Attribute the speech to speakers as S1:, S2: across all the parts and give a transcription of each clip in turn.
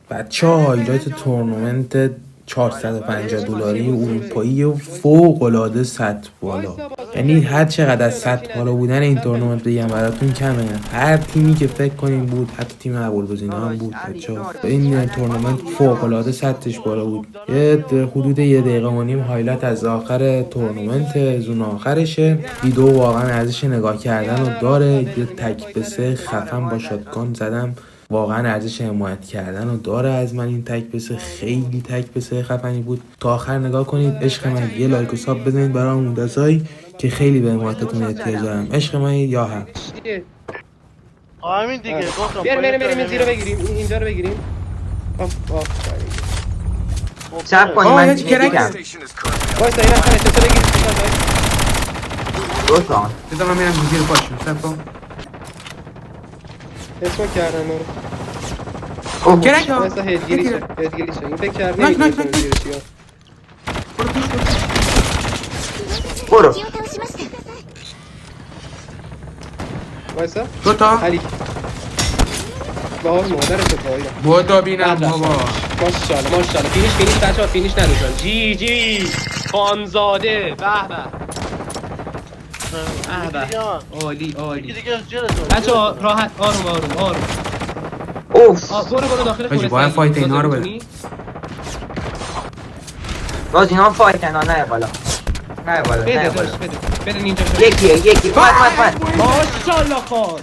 S1: بچه ها هایلایت تورنمنت $450 اروپایی و فوق العاده سطح بالا. یعنی هر چقدر از سطح بالا بودن این تورنمنت بگم براتون کمه. هر تیمی که فکر کنیم بود، حتی تیم ابوالگزینه هم بود بچه‌ها. این تورنمنت فوق العاده سطحش بالا بود. یه حدود 1.5 دقیقه هایلایت از آخر تورنمنت زون آخرشه. ویدیو واقعا ارزش نگاه کردن رو داره. یه تک به 3 خفن با شاتگان زدم، واقعا ارزش حمایت کردن رو داره. از من این تک بسه خیلی تک بسه خفنی بود. تا آخر نگاه کنید. عشق من یه لایک و ساب بزنید برای مدازایی که خیلی به حمایتتون احتیاج دارم. عشق من یا هم
S2: همین دیگه گفتم
S3: بریم این زیرو بگیریم، اینجا رو بگیریم.
S4: صبر کنی من بگم
S3: وایسا این اصلا اچسو بگیریم.
S4: دوستان
S1: بذار من میرم زیر پاشم. صبر کن.
S3: اسمو کردن رو
S4: اوه
S1: کرک ها.
S3: وایسا هدگیریشه این فکر کرد
S1: نک، نک،
S3: نمیتونم
S1: نک.
S3: زیرشی ها.
S4: برو
S3: وایسا
S1: دو تا
S3: علی باور مادرت پاییدم.
S1: بودا بینم بابا.
S3: ماشاءالله فینیش بچه‌ها، فینیش نداشتن. جی خانزاده. به عالی
S2: دیگه جلسه
S3: بچه‌ها راحت آروم
S4: اوف
S3: برو داخل خونه.
S1: باید فایت اینا رو بده.
S4: باز اینا هم فایتن ها. نه بالا
S3: بده نینجا.
S4: یکی اومد
S3: ماشاءالله خان.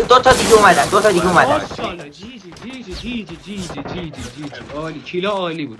S4: دو تا دیگه اومدن
S3: ماشاءالله جی عالی. کیلا عالی بود.